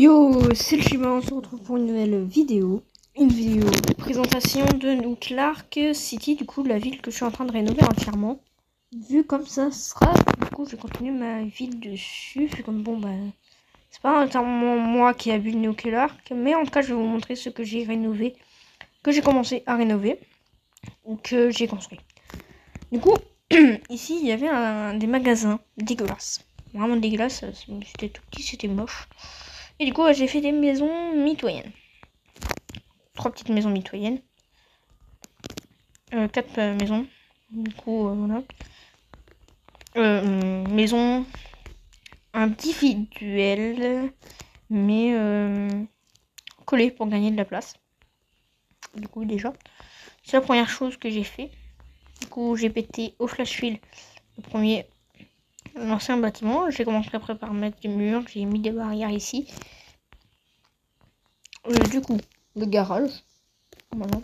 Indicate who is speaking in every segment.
Speaker 1: Yo, c'est le Shiba, on se retrouve pour une nouvelle vidéo. Une vidéo de présentation de New Clark City, du coup la ville que je suis en train de rénover entièrement. Vu comme ça sera, du coup je vais continuer ma ville dessus. Vu comme bon c'est pas entièrement moi qui ai vu New Clark, mais en tout cas je vais vous montrer ce que j'ai rénové, que j'ai commencé à rénover, ou que j'ai construit. Du coup, ici il y avait des magasins dégueulasses. Vraiment dégueulasses, c'était tout petit, c'était moche. Et du coup, j'ai fait des maisons mitoyennes. 3 petites maisons mitoyennes. 4 maisons. Du coup, voilà. Maison individuelle, mais collée pour gagner de la place. Du coup, déjà, c'est la première chose que j'ai fait. Du coup, j'ai pété au flash fill l'ancien bâtiment. J'ai commencé après par mettre des murs. J'ai mis des barrières ici. Du coup, le garage. Voilà.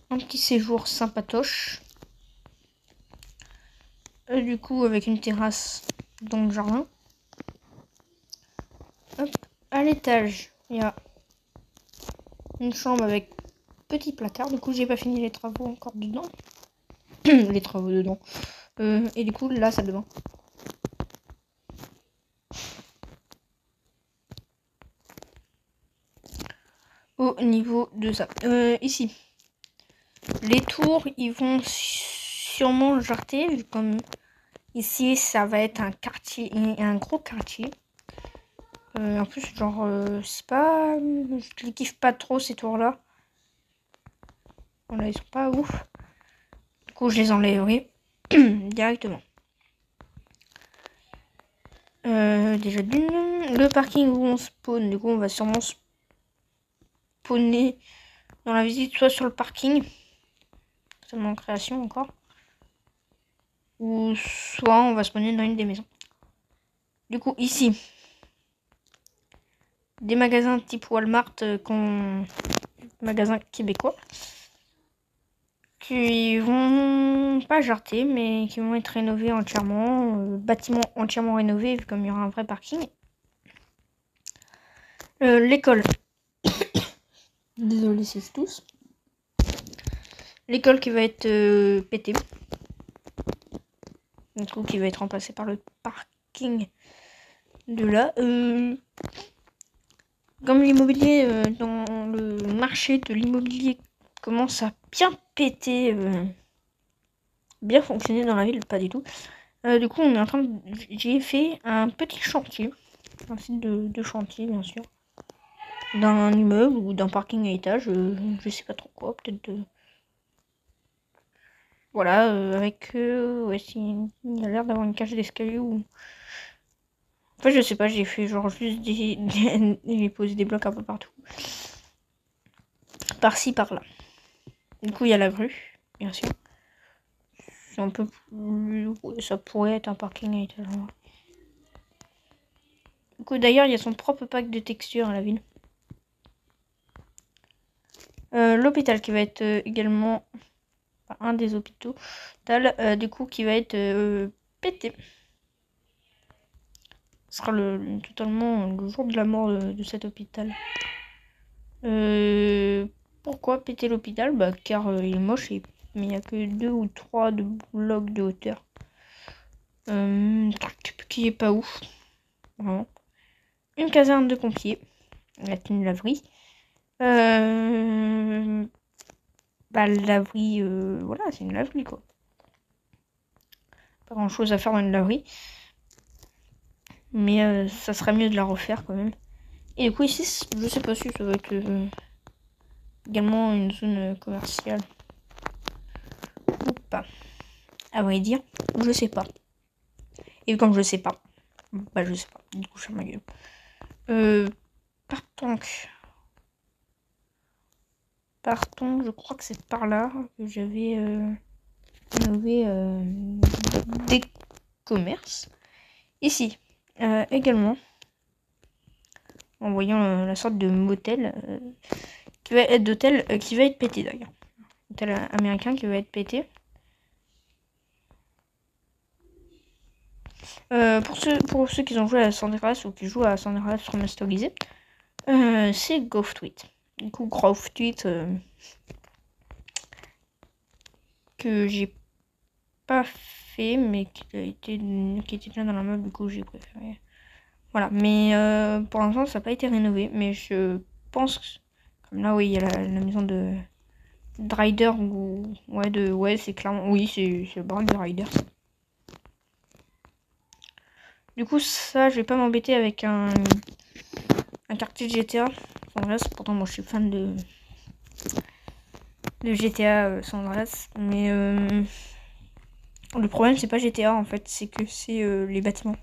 Speaker 1: Un petit séjour sympatoche. Du coup, avec une terrasse dans le jardin. Hop. À l'étage, il y a une chambre avec petit placard. Du coup, j'ai pas fini les travaux encore dedans. Les travaux dedans. Et du coup, là, ça devant. Au niveau de ça. Ici. Les tours, ils vont sûrement jarter. Comme ici, ça va être un quartier, un gros quartier. En plus, genre, c'est pas... Je les kiffe pas trop, ces tours-là. Voilà, ils sont pas ouf. Du coup, je les enlèverai directement. Déjà le parking où on spawn, du coup, on va sûrement spawner dans la visite, soit sur le parking, seulement en création encore, ou soit on va spawner dans une des maisons. Du coup, ici, des magasins type Walmart, magasins québécois, qui vont pas jarter, mais qui vont être rénovés entièrement, bâtiment entièrement rénové, vu comme il y aura un vrai parking. L'école. Désolé, c'est tous. L'école qui va être pétée. Du coup, qui va être remplacé par le parking de là. Comme l'immobilier dans le marché de l'immobilier commence à bien péter, bien fonctionner dans la ville, pas du tout. Du coup, on est en train de... J'ai fait un petit chantier, un site de chantier, bien sûr, d'un immeuble ou d'un parking à étage, je sais pas trop quoi, peut-être de... Voilà, avec... ouais, il y a l'air d'avoir une cage d'escalier ou... En fait, je sais pas, j'ai fait genre juste j'ai posé des blocs un peu partout. Par-ci, par-là. Du coup, il y a la grue, bien sûr. C'est un peu plus... Ça pourrait être un parking à étage. Du coup, d'ailleurs, il y a son propre pack de textures à la ville. L'hôpital qui va être également... un des hôpitaux. Du coup, qui va être pété. Ce sera totalement le jour de la mort de cet hôpital. Pourquoi péter l'hôpital? Car il est moche, mais il n'y a que 2 ou 3 de blocs de hauteur. Truc qui est pas ouf. Vraiment. Une caserne de pompiers. Une laverie. Laverie, voilà, c'est une laverie quoi. Pas grand chose à faire dans une laverie. Mais ça serait mieux de la refaire quand même. Et du coup ici, je sais pas si ça va être également une zone commerciale ou pas. À vrai dire, je sais pas. Et comme je sais pas, je sais pas. Du coup, je ferme ma gueule. Partons, je crois que c'est par là que j'avais rénové des commerces. Ici, également, en voyant la sorte de motel qui va être d'hôtel qui va être pété d'ailleurs. Hôtel américain qui va être pété. Pour ceux qui ont joué à San Andreas ou qui jouent à San Andreas remasterisé, c'est GrowthTweet. Du coup, GrowthTweet que j'ai pas fait, mais qui était déjà dans la map, du coup j'ai préféré. Voilà, mais pour l'instant ça n'a pas été rénové, mais je pense, comme là, oui, il y a la maison de Ryder, ou ouais, c'est clairement, oui, c'est le baraque de Ryder. Du coup, ça, je vais pas m'embêter avec un quartier de GTA San Andreas. Pourtant, moi, je suis fan de GTA San Andreas, mais le problème, c'est pas GTA en fait, c'est que c'est les bâtiments.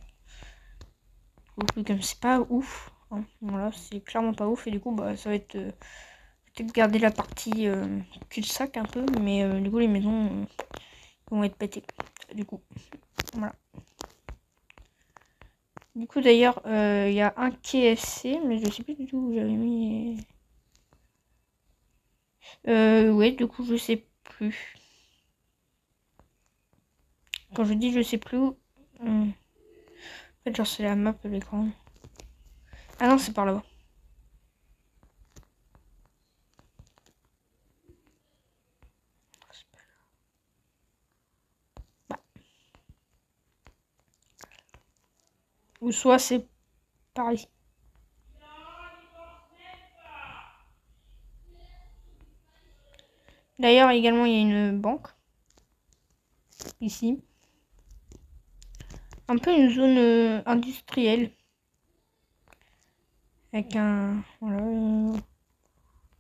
Speaker 1: Comme c'est pas ouf, hein, voilà, c'est clairement pas ouf, et du coup, bah, ça va être peut-être garder la partie cul-de-sac un peu, mais du coup, les maisons vont être pétées. Du coup, voilà. Du coup, d'ailleurs, il y a un KFC, mais je sais plus du tout où j'avais mis. Ouais, du coup, je sais plus. Quand je dis je sais plus où. En fait, genre, c'est la map de l'écran. Ah non, c'est par là-bas. Bah. Ou soit c'est par ici. D'ailleurs, également, il y a une banque. Ici. Un peu une zone industrielle. Avec un... Voilà.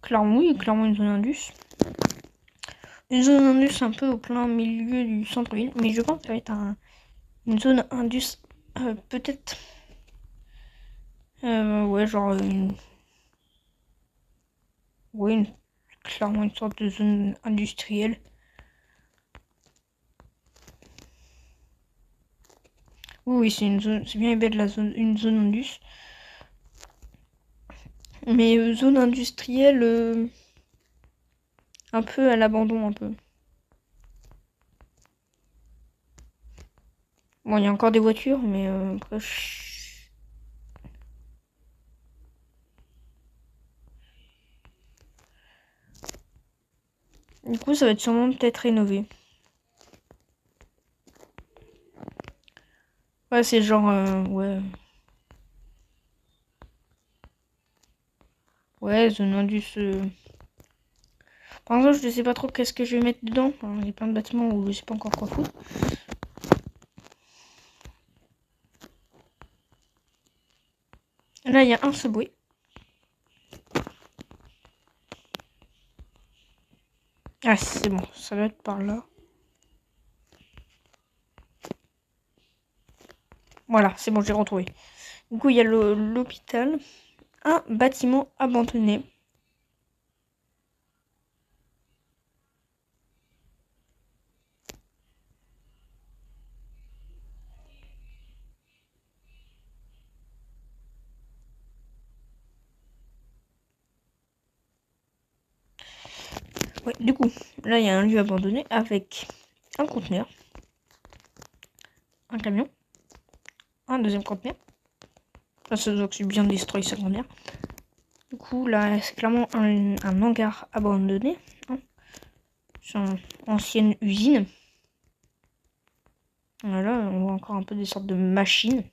Speaker 1: Clairement, oui, clairement une zone indus. Une zone indus un peu au plein milieu du centre-ville. Mais je pense que ça va être une zone indus peut-être... ouais, genre une... Ouais, clairement une sorte de zone industrielle. Oui, c'est une zone, c'est bien belle une zone indus. Mais zone industrielle un peu à l'abandon un peu. Bon, il y a encore des voitures, mais après, du coup, ça va être sûrement peut-être rénové. Ouais, c'est genre, ouais. Ouais, zone indus. Par exemple, je sais pas trop qu'est-ce que je vais mettre dedans. Il y a plein de bâtiments où je sais pas encore quoi foutre. Là, il y a un subway. Ah, c'est bon, ça doit être par là. Voilà, c'est bon, j'ai retrouvé. Du coup, il y a l'hôpital. Un bâtiment abandonné. Ouais, du coup, là, il y a un lieu abandonné avec un conteneur, un camion, un deuxième conteneur. Là, ça doit que c'est bien destroy secondaire. Du coup, là, c'est clairement un hangar abandonné. Hein. C'est une ancienne usine. Voilà, on voit encore un peu des sortes de machines.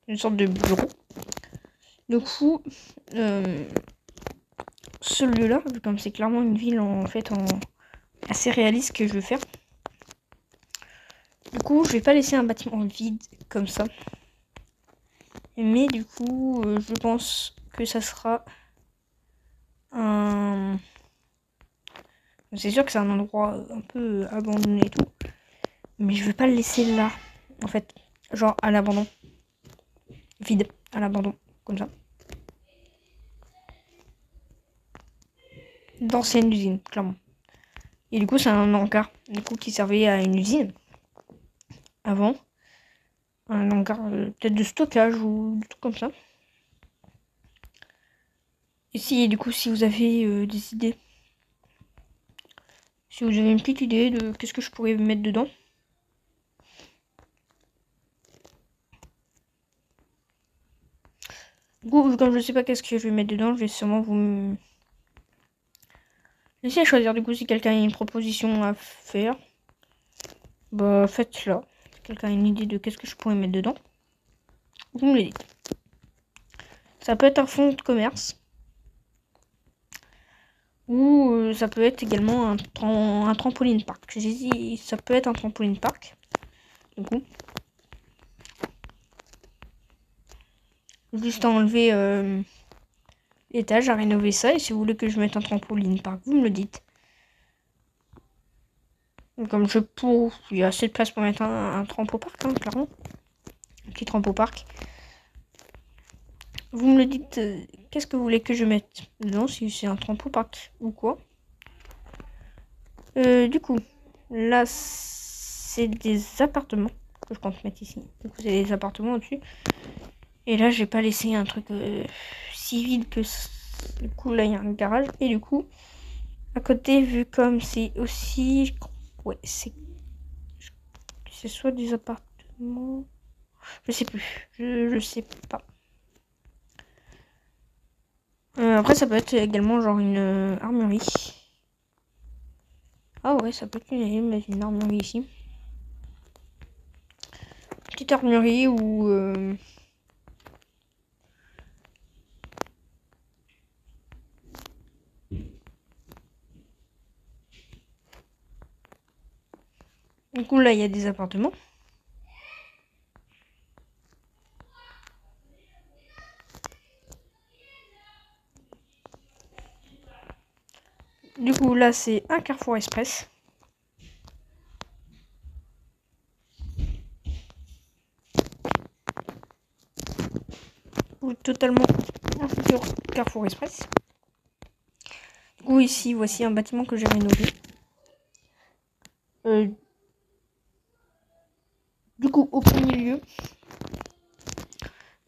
Speaker 1: Une sorte de bureau. Du coup, ce lieu-là, comme c'est clairement une ville en fait assez réaliste que je veux faire. Du coup, je vais pas laisser un bâtiment vide comme ça. Mais du coup, je pense que ça sera un... C'est sûr que c'est un endroit un peu abandonné et tout. Mais je veux pas le laisser là. En fait, genre à l'abandon. Vide, à l'abandon. Comme ça. D'ancienne usine, clairement. Et du coup, c'est un hangar. Du coup, qui servait à une usine. Avant. Un hangar peut-être de stockage ou des trucs comme ça. Et si, du coup, si vous avez des idées. Si vous avez une petite idée de qu'est-ce que je pourrais mettre dedans. Du coup, comme je sais pas qu'est-ce que je vais mettre dedans, je vais sûrement vous laisser choisir. Du coup, si quelqu'un a une proposition à faire, bah faites-la. Si quelqu'un a une idée de qu'est-ce que je pourrais mettre dedans, vous me le dites. Ça peut être un fonds de commerce. Ou ça peut être également un trampoline park. J'ai dit ça peut être un trampoline park. Du coup, juste à enlever l'étage, à rénover ça. Et si vous voulez que je mette un trampoline park, vous me le dites. Comme il y a assez de place pour mettre un trampo park, hein, clairement. Un petit trampo park. Vous me le dites, qu'est-ce que vous voulez que je mette dedans, si c'est un trampo park ou quoi. Du coup, là, c'est des appartements que je compte mettre ici. Du coup, c'est des appartements au-dessus. Et là, j'ai pas laissé un truc si vide que du coup, là, il y a un garage. Et du coup, à côté, vu comme c'est aussi... Ouais, c'est soit des appartements... Je sais plus. Je sais pas. Après, ça peut être également genre une armurerie. Ah ouais, ça peut être une armurerie ici. Petite armurerie où... Du coup, là, il y a des appartements. Du coup, là, c'est un Carrefour Express. Ou totalement un futur Carrefour Express. Du coup, ici, voici un bâtiment que j'ai rénové. Du coup, au premier lieu,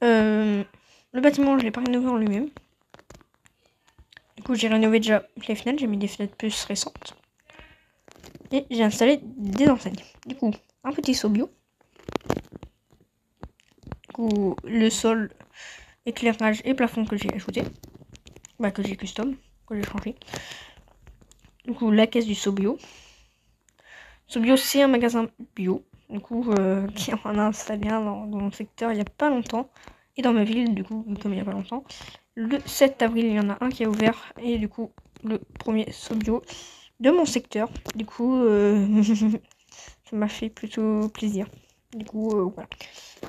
Speaker 1: le bâtiment, je l'ai pas rénové en lui-même. Du coup, j'ai rénové déjà les fenêtres, j'ai mis des fenêtres plus récentes. Et j'ai installé des enseignes. Du coup, un petit seau bio. Du coup, le sol, éclairage et plafond que j'ai ajouté. Bah, que j'ai custom, que j'ai changé. Du coup, la caisse du seau bio. Seau bio, c'est un magasin bio. Du coup, qui en a installé un dans mon secteur il n'y a pas longtemps. Et dans ma ville, du coup, comme il n'y a pas longtemps. Le 7 avril, il y en a un qui a ouvert. Et du coup, le premier seau bio de mon secteur. Du coup, ça m'a fait plutôt plaisir. Du coup, voilà.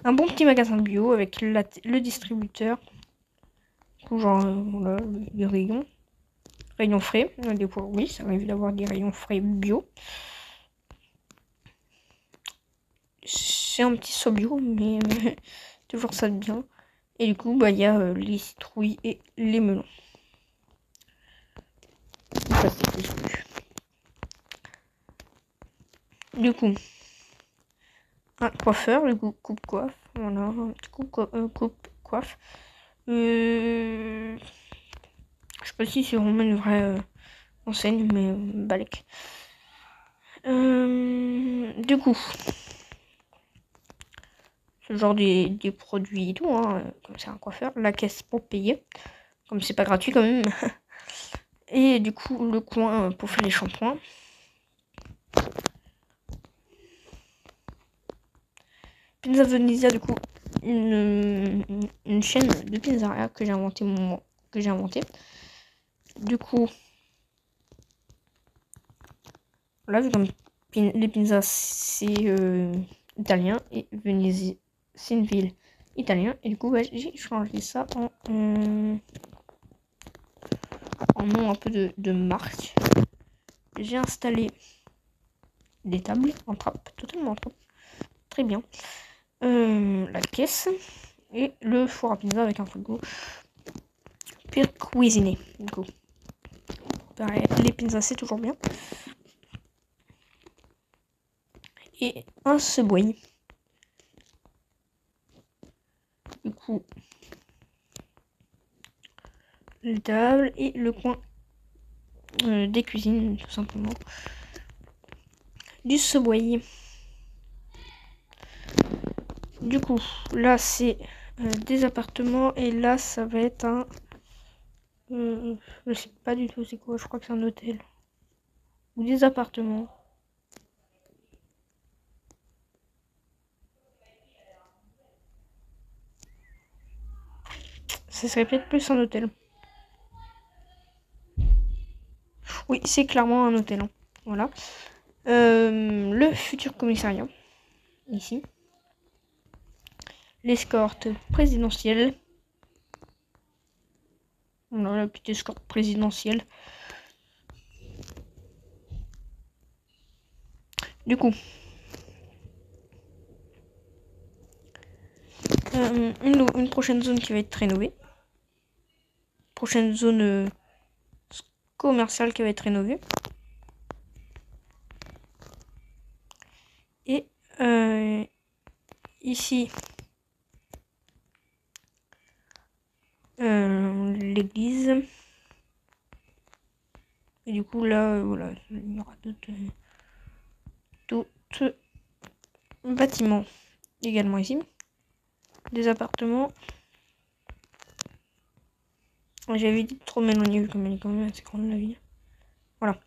Speaker 1: Un bon petit magasin bio avec le distributeur. Du coup, genre, voilà, les rayons. Rayons frais. Des fois, oui, ça arrive d'avoir des rayons frais bio. C'est un petit seau bio, mais toujours ça de bien. Et du coup, bah, il y a les citrouilles et les melons. Ça, c'est plus. Du coup, un coiffeur, du coup, coupe-coiffe. Voilà, un petit coupe-coiffe. Je sais pas si c'est vraiment une vraie enseigne, mais balèque. Du coup, ce genre des produits et tout, hein, comme c'est un coiffeur. La caisse pour payer, comme c'est pas gratuit quand même. Et du coup, le coin pour faire les shampoings. Pizza Venezia, du coup, une chaîne de pizzeria que j'ai inventé. Du coup, là, vu comme les pizzas, c'est italien et Venise, c'est une ville italienne. Et du coup, ouais, j'ai changé ça en nom un peu de marque. J'ai installé des tables en trappe, totalement en trappe. Très bien. La caisse et le four à pizza avec un frigo pour cuisiner. Du coup, pareil, les pizzas c'est toujours bien. Et un subway. Du coup, la table et le coin des cuisines, tout simplement. Du subway. Du coup, là c'est des appartements. Et là, ça va être un... je sais pas du tout c'est quoi, je crois que c'est un hôtel. Ou des appartements. Ça serait peut-être plus un hôtel. Oui, c'est clairement un hôtel. Hein. Voilà. Le futur commissariat. Ici. L'escorte présidentielle. Voilà, la petite escorte présidentielle. Du coup. Une prochaine zone qui va être rénovée. Prochaine zone commerciale qui va être rénovée. Et ici, l'église. Et du coup, là, voilà, il y aura d'autres bâtiments également ici. Des appartements. J'avais dit de trop m'éloigner vu comme elle est quand même assez grande la ville. Voilà.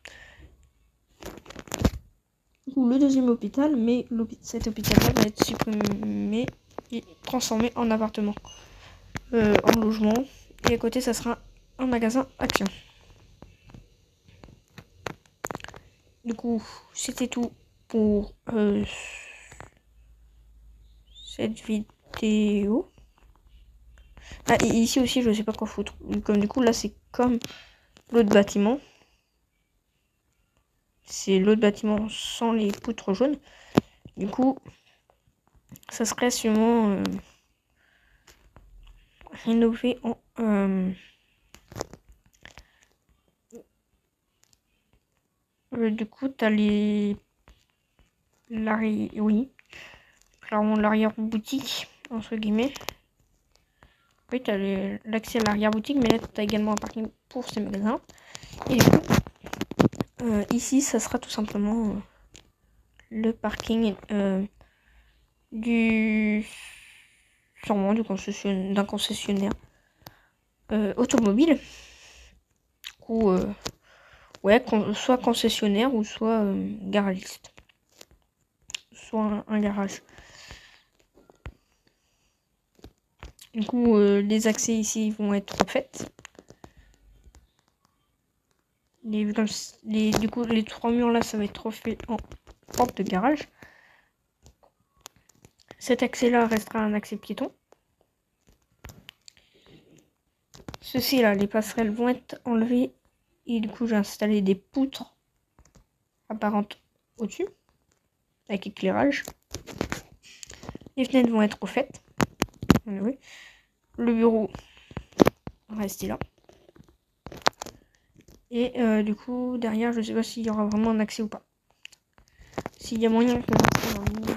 Speaker 1: Le deuxième hôpital, mais cet hôpital-là va être supprimé et transformé en appartement, en logement. Et à côté, ça sera un magasin Action. Du coup, c'était tout pour cette vidéo. Ah, et ici aussi, je sais pas quoi foutre. Comme du coup, là, c'est comme l'autre bâtiment. C'est l'autre bâtiment sans les poutres jaunes. Du coup, ça serait sûrement rénové en... du coup, t'as les... Oui. Clairement, l'arrière-boutique, entre guillemets. Oui, t'as l'accès à l'arrière-boutique, mais là, t'as également un parking pour ces magasins. Et du coup, ici, ça sera tout simplement le parking sûrement d'un concessionnaire automobile. Ou ouais, soit concessionnaire ou soit garagiste. Soit un garage. Du coup, les accès ici vont être refaits. Du coup, les 3 murs là, ça va être refait en porte de garage. Cet accès là restera un accès piéton. Ceci là, les passerelles vont être enlevées. Et du coup, j'ai installé des poutres apparentes au-dessus. Avec éclairage. Les fenêtres vont être refaites. Oui. Le bureau va rester là. Et du coup, derrière, je sais pas s'il y aura vraiment un accès ou pas. S'il y a moyen que je en ligne.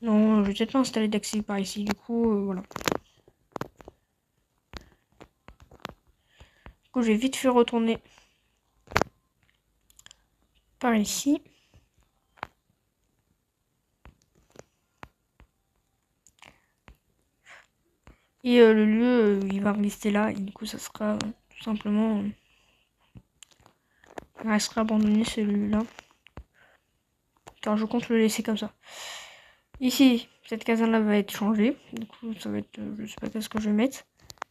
Speaker 1: Non, je vais peut-être pas installer d'accès par ici. Du coup, voilà. Du coup, je vais vite fait retourner par ici. Et le lieu, il va rester là. Et du coup, ça sera tout simplement... il restera abandonné celui-là. Car je compte le laisser comme ça. Ici, cette caserne-là va être changée. Du coup, ça va être... je sais pas qu'est-ce que je vais mettre.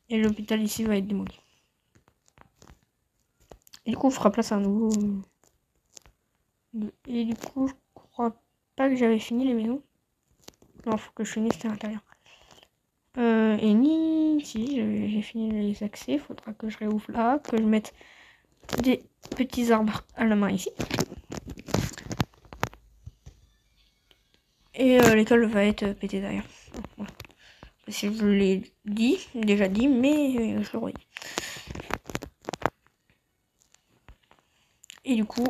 Speaker 1: Et l'hôpital ici va être démoli. Et du coup, on fera place à un nouveau... Et du coup, je crois pas que j'avais fini les maisons. Non, faut que je finisse à l'intérieur. Et ni si j'ai fini les accès, faudra que je réouvre là, que je mette des petits arbres à la main ici. Et l'école va être pétée d'ailleurs. Voilà. Si je l'ai déjà dit, mais je le redis. Et du coup,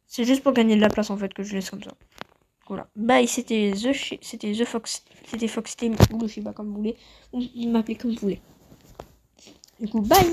Speaker 1: c'est juste pour gagner de la place en fait que je laisse comme ça. Voilà. Bye, c'était The Fox. C'était Fox Team, ou je sais pas comme vous voulez. Ou m'appelez comme vous voulez. Du coup, bye!